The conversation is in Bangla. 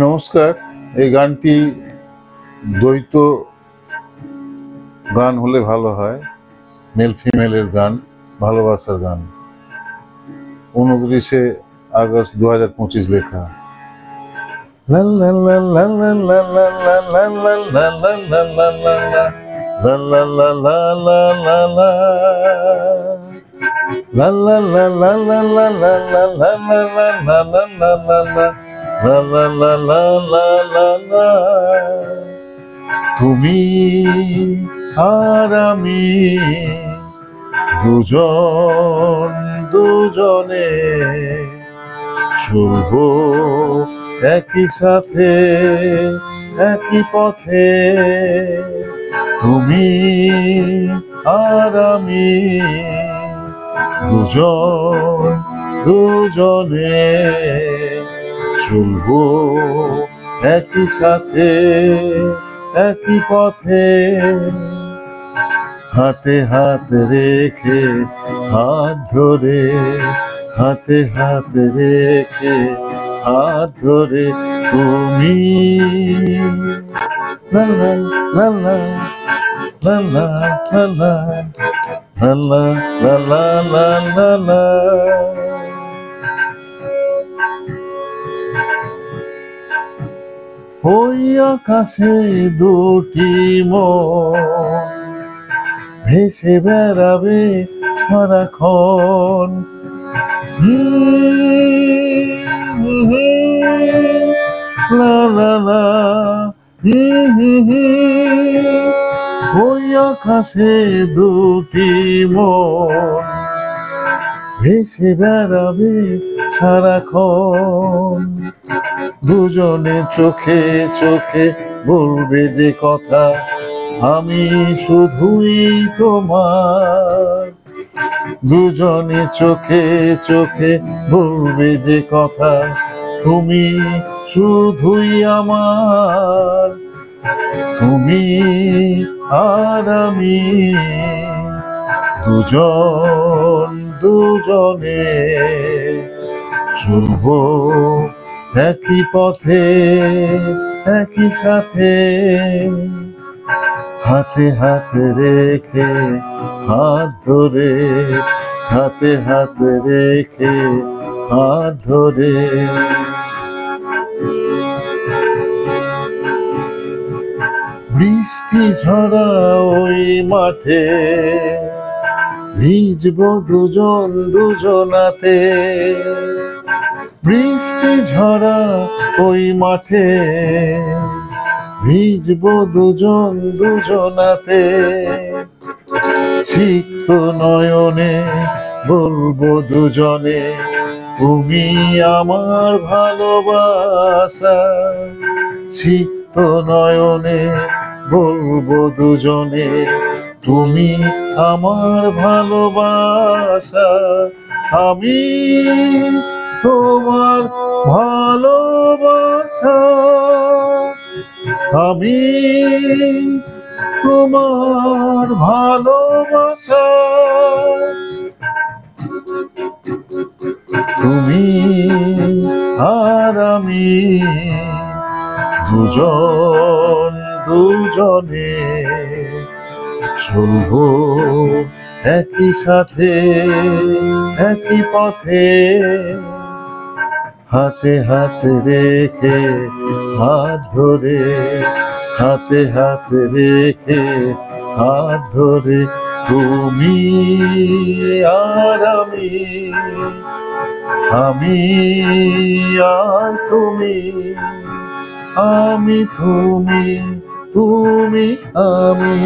নমস্কার। এই গানটি দ্বৈত গান হলে ভালো হয়, মেল ফিমেলের গান, ভালোবাসার গান। 29 আগস্ট 2025 লেখা। তুমি আর আমি দুজনে চলবো একই সাথে একই পথে। তুমি আর আমি দুজনে চলবো একই সাথে একই পথে। হাতে হাত রেখে হাত ধরে, হাতে হাত রেখে হাত ধরে তুমি লা লা লা লা লা লা লা লা লা লা লা লা লা। ওই আকাশে দুটি মন ভেসে বেড়াবে সারাক্ষণ। লা লা লা ওই আকাশে দুটি মন ভেসে বেড়াবে সারাক্ষণ। দুজনে চোখে চোখে বলবে যে কথা, আমি শুধুই তোমার। দুজনে চোখে চোখে বলবে যে কথা, তুমি শুধুই আমার। তুমি আর আমি দুজনে চলবো একই পথে একই সাথে। হাতে হাত রেখে হাত ধরে, হাতে হাত রেখে হাত ধরে। বৃষ্টি ঝরা ওই মাঠে ভিজবো দুজনাতে। বৃষ্টি ঝরা ওই মাঠে ভিজবো দুজনাতে। সিক্ত নয়নে বলবো দুজনে, তুমি আমার ভালোবাসা। সিক্ত নয়নে বলবো দুজনে, তুমি আমার ভালোবাসা। আমি তোমার ভালোবাসা, আমি তোমার ভালোবাসা। তুমি আর আমি দুজনে চলবো একই সাথে একই পথে। হাতে হাত রেখে হাত ধরে, হাতে হাত রেখে হাত ধরে তুমি আর আমি, আমি আর তুমি, আমি তুমি, তুমি আমি।